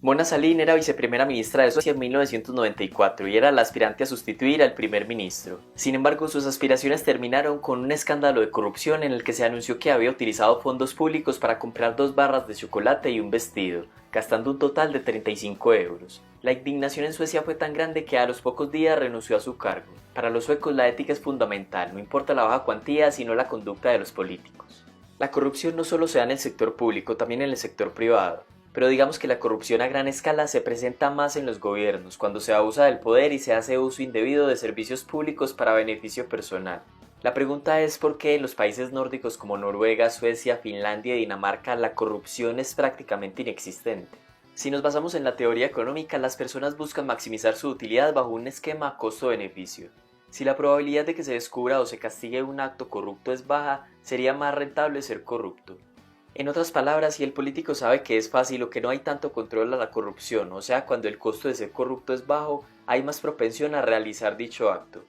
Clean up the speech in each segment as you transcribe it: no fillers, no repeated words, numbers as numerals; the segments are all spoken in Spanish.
Mona Sahlin era viceprimera ministra de Suecia en 1994 y era la aspirante a sustituir al primer ministro. Sin embargo, sus aspiraciones terminaron con un escándalo de corrupción en el que se anunció que había utilizado fondos públicos para comprar 2 barras de chocolate y un vestido, gastando un total de 35 euros. La indignación en Suecia fue tan grande que a los pocos días renunció a su cargo. Para los suecos la ética es fundamental, no importa la baja cuantía, sino la conducta de los políticos. La corrupción no solo se da en el sector público, también en el sector privado. Pero digamos que la corrupción a gran escala se presenta más en los gobiernos, cuando se abusa del poder y se hace uso indebido de servicios públicos para beneficio personal. La pregunta es por qué en los países nórdicos como Noruega, Suecia, Finlandia y Dinamarca la corrupción es prácticamente inexistente. Si nos basamos en la teoría económica, las personas buscan maximizar su utilidad bajo un esquema costo-beneficio. Si la probabilidad de que se descubra o se castigue un acto corrupto es baja, sería más rentable ser corrupto. En otras palabras, si el político sabe que es fácil o que no hay tanto control a la corrupción, o sea, cuando el costo de ser corrupto es bajo, hay más propensión a realizar dicho acto.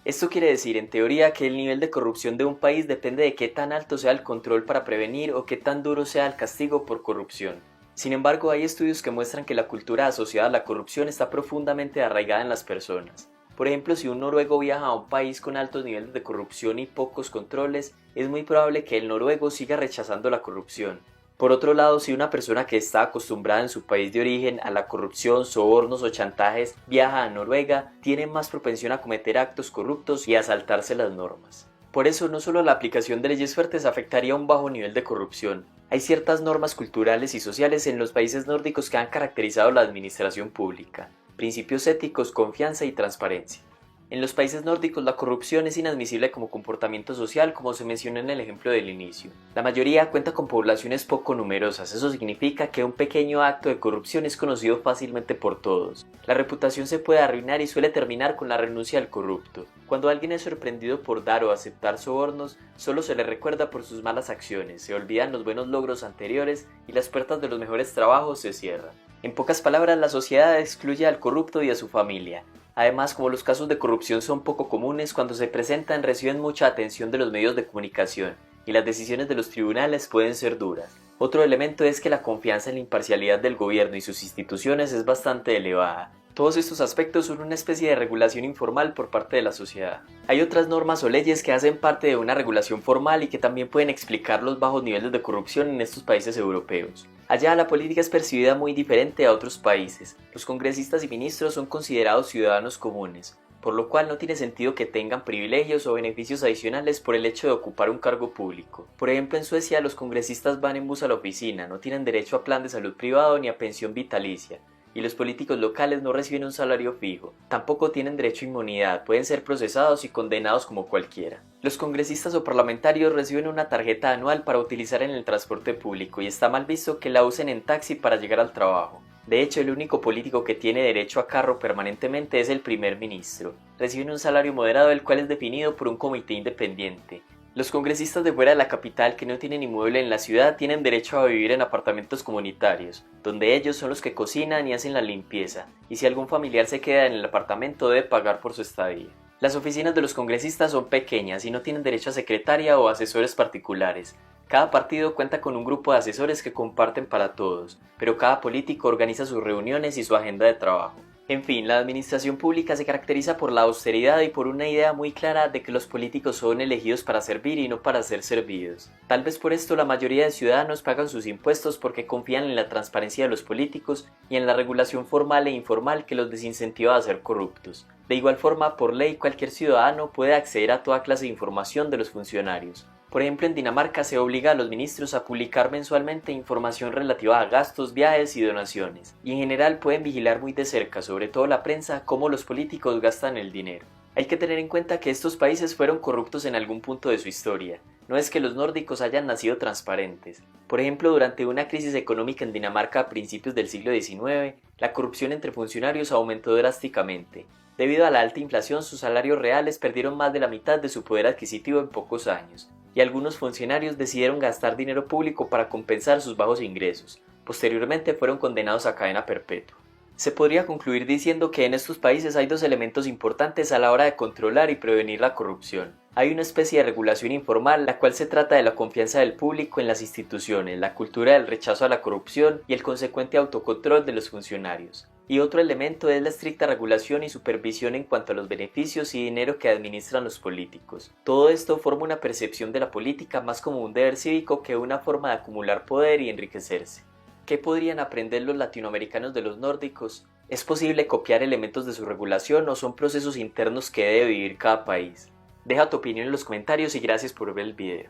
Esto quiere decir, en teoría, que el nivel de corrupción de un país depende de qué tan alto sea el control para prevenir o qué tan duro sea el castigo por corrupción. Sin embargo, hay estudios que muestran que la cultura asociada a la corrupción está profundamente arraigada en las personas. Por ejemplo, si un noruego viaja a un país con altos niveles de corrupción y pocos controles, es muy probable que el noruego siga rechazando la corrupción. Por otro lado, si una persona que está acostumbrada en su país de origen a la corrupción, sobornos o chantajes viaja a Noruega, tiene más propensión a cometer actos corruptos y a saltarse las normas. Por eso, no solo la aplicación de leyes fuertes afectaría a un bajo nivel de corrupción. Hay ciertas normas culturales y sociales en los países nórdicos que han caracterizado la administración pública. Principios éticos, confianza y transparencia. En los países nórdicos la corrupción es inadmisible como comportamiento social, como se menciona en el ejemplo del inicio. La mayoría cuenta con poblaciones poco numerosas, eso significa que un pequeño acto de corrupción es conocido fácilmente por todos. La reputación se puede arruinar y suele terminar con la renuncia del corrupto. Cuando alguien es sorprendido por dar o aceptar sobornos, solo se le recuerda por sus malas acciones, se olvidan los buenos logros anteriores y las puertas de los mejores trabajos se cierran. En pocas palabras, la sociedad excluye al corrupto y a su familia. Además, como los casos de corrupción son poco comunes, cuando se presentan reciben mucha atención de los medios de comunicación y las decisiones de los tribunales pueden ser duras. Otro elemento es que la confianza en la imparcialidad del gobierno y sus instituciones es bastante elevada. Todos estos aspectos son una especie de regulación informal por parte de la sociedad. Hay otras normas o leyes que hacen parte de una regulación formal y que también pueden explicar los bajos niveles de corrupción en estos países europeos. Allá la política es percibida muy diferente a otros países. Los congresistas y ministros son considerados ciudadanos comunes, por lo cual no tiene sentido que tengan privilegios o beneficios adicionales por el hecho de ocupar un cargo público. Por ejemplo, en Suecia los congresistas van en bus a la oficina, no tienen derecho a plan de salud privado ni a pensión vitalicia. Y los políticos locales no reciben un salario fijo, tampoco tienen derecho a inmunidad, pueden ser procesados y condenados como cualquiera. Los congresistas o parlamentarios reciben una tarjeta anual para utilizar en el transporte público y está mal visto que la usen en taxi para llegar al trabajo. De hecho, el único político que tiene derecho a carro permanentemente es el primer ministro. Reciben un salario moderado el cual es definido por un comité independiente. Los congresistas de fuera de la capital que no tienen inmueble en la ciudad tienen derecho a vivir en apartamentos comunitarios, donde ellos son los que cocinan y hacen la limpieza, y si algún familiar se queda en el apartamento debe pagar por su estadía. Las oficinas de los congresistas son pequeñas y no tienen derecho a secretaria o asesores particulares. Cada partido cuenta con un grupo de asesores que comparten para todos, pero cada político organiza sus reuniones y su agenda de trabajo. En fin, la administración pública se caracteriza por la austeridad y por una idea muy clara de que los políticos son elegidos para servir y no para ser servidos. Tal vez por esto la mayoría de ciudadanos pagan sus impuestos porque confían en la transparencia de los políticos y en la regulación formal e informal que los desincentiva a ser corruptos. De igual forma, por ley, cualquier ciudadano puede acceder a toda clase de información de los funcionarios. Por ejemplo, en Dinamarca se obliga a los ministros a publicar mensualmente información relativa a gastos, viajes y donaciones, y en general pueden vigilar muy de cerca, sobre todo la prensa, cómo los políticos gastan el dinero. Hay que tener en cuenta que estos países fueron corruptos en algún punto de su historia. No es que los nórdicos hayan nacido transparentes. Por ejemplo, durante una crisis económica en Dinamarca a principios del siglo XIX, la corrupción entre funcionarios aumentó drásticamente. Debido a la alta inflación, sus salarios reales perdieron más de la mitad de su poder adquisitivo en pocos años, y algunos funcionarios decidieron gastar dinero público para compensar sus bajos ingresos. Posteriormente fueron condenados a cadena perpetua. Se podría concluir diciendo que en estos países hay dos elementos importantes a la hora de controlar y prevenir la corrupción. Hay una especie de regulación informal, la cual se trata de la confianza del público en las instituciones, la cultura del rechazo a la corrupción y el consecuente autocontrol de los funcionarios. Y otro elemento es la estricta regulación y supervisión en cuanto a los beneficios y dinero que administran los políticos. Todo esto forma una percepción de la política más como un deber cívico que una forma de acumular poder y enriquecerse. ¿Qué podrían aprender los latinoamericanos de los nórdicos? ¿Es posible copiar elementos de su regulación o son procesos internos que debe vivir cada país? Deja tu opinión en los comentarios y gracias por ver el video.